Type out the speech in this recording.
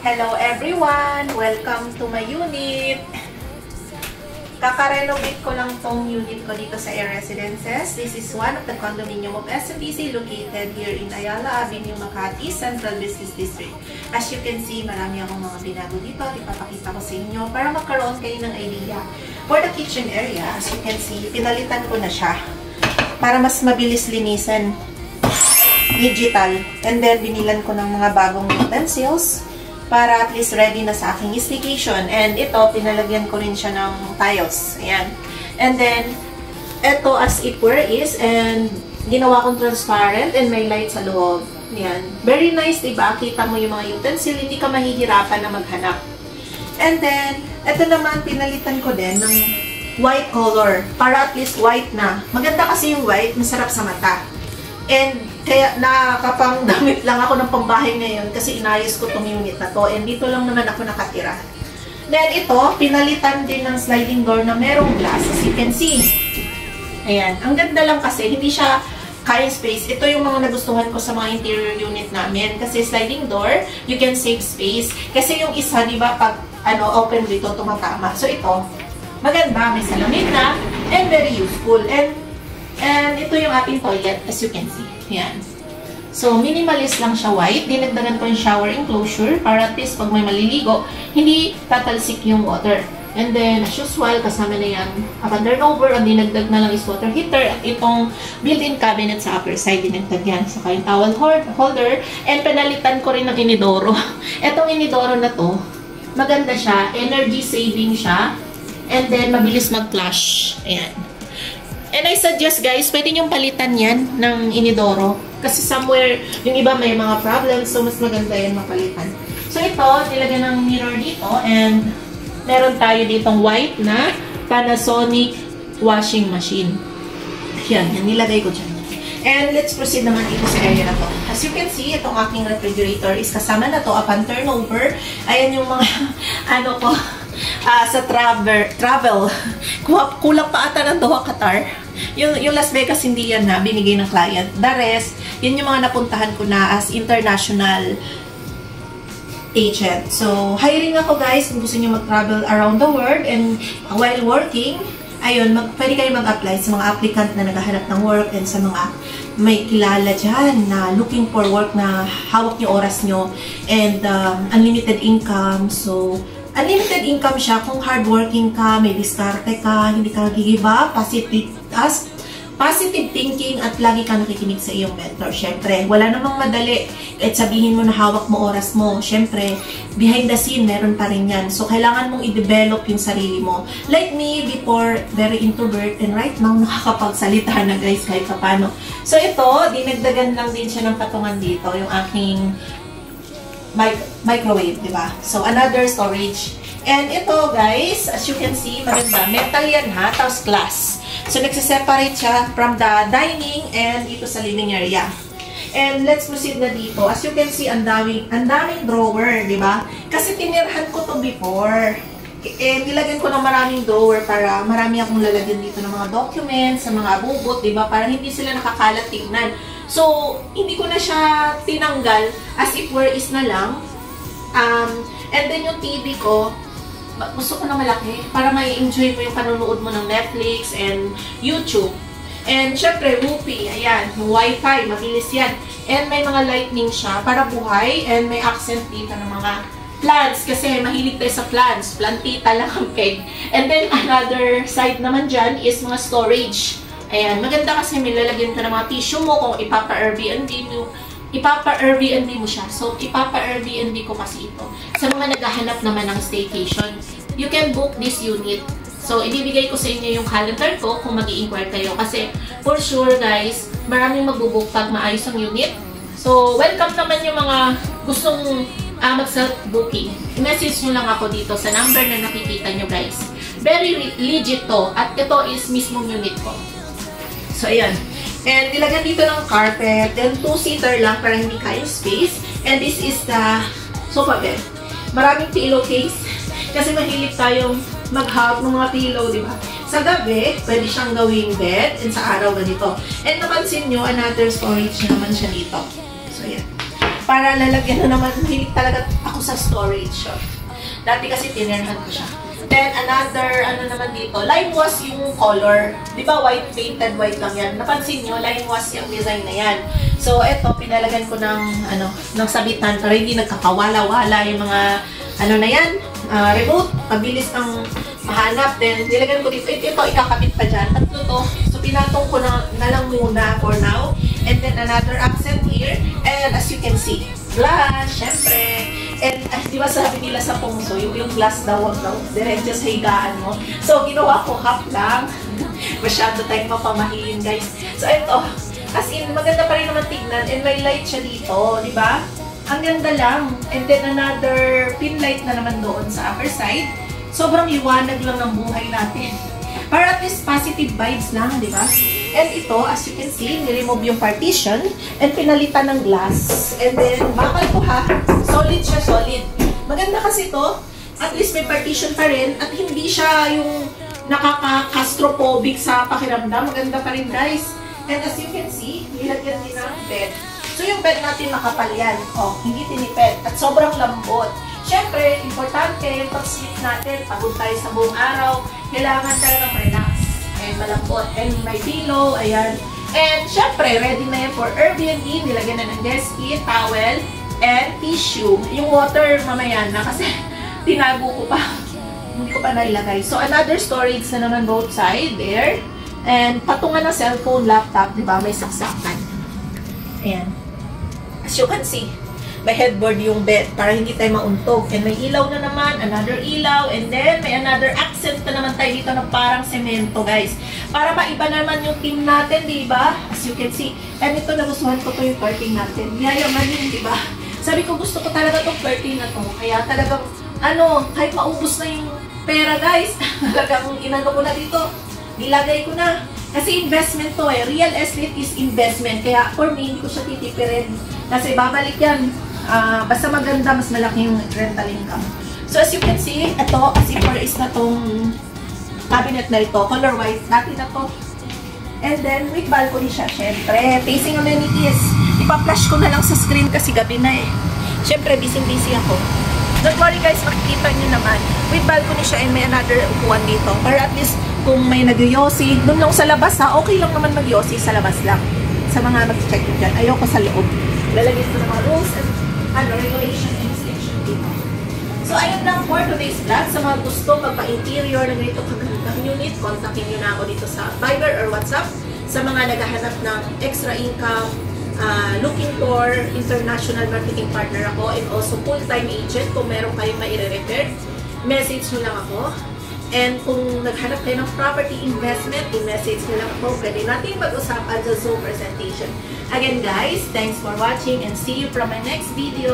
Hello everyone! Welcome to my unit! Kaka-renovate ko lang tong unit ko dito sa Air Residences. This is one of the condominium of SMBC located here in Ayala Avenue, Makati, Central Business District. As you can see, marami akong mga binago dito at ipapakita ko sa inyo para magkaroon kayo ng idea. For the kitchen area, as you can see, pinalitan ko na siya para mas mabilis linisan. Digital. And then, binilan ko ng mga bagong utensils para at least ready na sa aking staycation. And ito, pinalagyan ko rin siya ng tiles. Ayan. And then, ito as it were is, and ginawa kong transparent and may light sa loob. Ayan. Very nice, diba? Kita mo yung mga utensil, hindi ka mahihirapan na maghanap. And then, ito naman, pinalitan ko din ng white color. Para at least white na. Maganda kasi yung white, masarap sa mata. And kaya nakakapangdamit lang ako ng pambahay ngayon kasi inayos ko tong unit na to. And dito lang naman ako nakatira. Then ito, pinalitan din ng sliding door na merong glass, as you can see. Ayan. Ang ganda lang kasi, hindi siya kaya space. Ito yung mga nagustuhan ko sa mga interior unit namin. Kasi sliding door, you can save space. Kasi yung isa, di ba, pag open dito, tumatama. So ito, maganda. May salamin na and very useful. And ito yung ating toilet, as you can see. Yan. So, minimalist lang siya white. Dinagdagan ko yung shower enclosure para at least pag may maliligo, hindi tatalsik yung water. And then, as usual, kasama na yan upon turnover, ang dinagdag na lang is water heater at itong built-in cabinet sa upper side, dinagdag yan. Saka yung towel holder. And penalitan ko rin ng inidoro. Etong inidoro na to, maganda siya. Energy saving siya. And then, mabilis mag-flush. Ayan. And I suggest guys, pwede niyong palitan yan ng inidoro. Kasi somewhere, yung iba may mga problems, so mas maganda yan mapalitan. So ito, nilagyan ng mirror dito, and meron tayo ditong white na Panasonic washing machine. Yan nilagay ko dyan. And let's proceed naman dito sa area na to. As you can see, itong aking refrigerator is kasama na to upon turnover. Ayan yung mga, sa travel. Kulang pa ata ng Doha, Qatar. Yung Las Vegas, hindi yan na binigay ng client. The rest, yun yung mga napuntahan ko na as international agent. So, hiring ako guys kung gusto nyo mag-travel around the world and while working, ayun, pwede kayo mag-apply sa mga applicant na naghahanap ng work and sa mga may kilala dyan na looking for work na hawak nyo oras nyo and unlimited income. So, unlimited income siya kung hardworking ka, may diskarte ka, hindi ka give up, positive thinking at lagi ka nakikinig sa iyong mentor. Siyempre, wala namang madali. Kahit sabihin mo na hawak mo oras mo, siyempre, behind the scene, meron pa rin yan. So, kailangan mong i-develop yung sarili mo. Like me, before, very introvert, and right now, nakakapagsalita na guys, kahit paano. So, ito, dinagdagan lang din siya ng patungan dito, yung aking microwave, di ba? So, another storage. And ito, guys, as you can see, maganda. Metal yan ha, tapos glass. So, nagsiseparate siya from the dining and ito sa living area. And let's proceed na dito. As you can see, ang daming drawer, di ba? Kasi tinirhan ko to before. And nilagyan ko ng maraming drawer para marami akong lalagyan dito ng mga documents, sa mga bubot, di ba? Para hindi sila nakakalat tingnan. So, hindi ko na siya tinanggal as if were is na lang. And then yung TV ko, gusto ko na malaki para may enjoy mo yung panonood mo ng Netflix and YouTube. And syempre, Whoopee, ayan, yung Wi-Fi, mabilis yan. And may mga lightning siya para buhay and may accent dito ng mga plants kasi mahilig tayo sa plants. Plantita lang ang peg. And then another side naman dyan is mga storage. Ayan, maganda kasi may lalagyan ka ng mga tissue mo kung ipapa-Airbnb mo siya. So, ipapa-Airbnb ko kasi ito. Sa mga naghahanap naman ng staycation, you can book this unit. So, ibibigay ko sa inyo yung calendar ko kung mag-i-inquire kayo. Kasi, for sure guys, maraming magbubook pag maayos ang unit. So, welcome naman yung mga gustong mag-self-booking. I-message nyo lang ako dito sa number na nakikita nyo guys. Very legit to. At ito is mismong unit ko. So, ayan. And nilagyan dito ng carpet. Then, 2-seater lang para hindi kayang space. And this is the sofa bed. Maraming pillowcase. Kasi mahilig tayong mag-hug ng mga pillow, di ba? Sa gabi, pwede siyang gawing bed. And sa araw, ganito. And napansin nyo, another storage naman siya dito. So, yan. para lalagyan na naman, hilig talaga ako sa storage. Dati kasi tinerhan ko siya. Then, another, ano naman dito, lime wash yung color. Di ba white, painted white lang yan. Napansin nyo, lime wash yung design na yan. So, eto, pinalagan ko ng, ng sabitan para hindi nagkakawala-wala yung mga, na yan, remote. Mabilis ang mahanap. Then, nilagyan ko dito. Ito, ikakabit pa dyan. Tatlo to. So, pinatong ko na lang muna for now. And then, another accent here. And as you can see, glass, syempre. And, di ba sabi nila sa pungso, yung glass daw, diretso sa higaan mo. So, ginawa ko half lang. Masyado tayong mapamahiin, guys. So, ito, as in, maganda pa rin naman tignan. And may light siya dito, di ba? Ang ganda lang. And then, another pin light na naman doon sa upper side. Sobrang liwanag lang ng buhay natin. Para at least positive vibes lang, di ba? And ito, as you can see, niremove yung partition and pinalitan ng glass. And then, bakal ko ha, solid siya, solid. Maganda kasi ito, at least may partition pa rin at hindi siya yung nakaka-claustrophobic sa pakiramdam. Maganda pa rin, guys. And as you can see, nilagyan din ng bed. So, yung bed natin makapal yan. Oh, hindi tinipid. At sobrang lambot. Siyempre, importante yung pag-sleep natin. Pagod tayo sa buong araw. Kailangan tayo ng relax. And malambot. And may pillow. Ayan. And syempre, ready na yan for Airbnb. Nilagyan na ng desk kit, towel, and tissue. Yung water mamaya na kasi tinago ko pa. Hindi ko pa nailagay. So, another storage na naman both side. There. And patungan ng cellphone, laptop. Diba? May saksakan. Ayan. As you can see, may headboard yung bed para hindi tayo mauntog. And may ilaw na naman, another ilaw, and then may another accent na naman tayo dito na parang semento, guys. Para maiba naman yung team natin, di ba? As you can see. And ito, nagustuhan ko to yung curtain natin. Yayaman yun, di ba? Sabi ko, gusto ko talaga tong curtain na to. Kaya talagang, kahit maubos na yung pera, guys, talagang inano ko na dito. Nilagay ko na. Kasi investment to eh. Real estate is investment. Kaya for me, hindi ko siya titipirin. Kasi babalik yan. Basta maganda, mas malaki yung rental income. So as you can see, ito, zipper is na tong cabinet na ito. Color white. Dati na to. And then, with balcony siya, syempre. Facing amenities. Ipa-flash ko na lang sa screen kasi gabi na eh. Syempre, busy-busy ako. Don't worry guys, makikita nyo naman. With balcony siya and may another upuan dito. Para at least, kung may nag-yosi, dun lang sa labas ha, okay lang naman mag-yosi sa labas lang. Sa mga mag-check in dyan. Ayoko sa loob. Lalagay ko ng mga rules and regulation and restriction dito. So, ayun lang for today's vlog. Sa mga gusto magpa-interior na ganito kagandang unit, kontakin nyo na ako dito sa Viber or WhatsApp. Sa mga naghahanap ng extra income, looking for international marketing partner ako and also full-time agent. Kung meron kayong maire-refer, message nyo lang ako. And kung naghanap kayo ng property investment, i-message nyo lang ako. Pwede natin mag-usapan sa Zoom presentation. Again guys, thanks for watching and see you from my next video.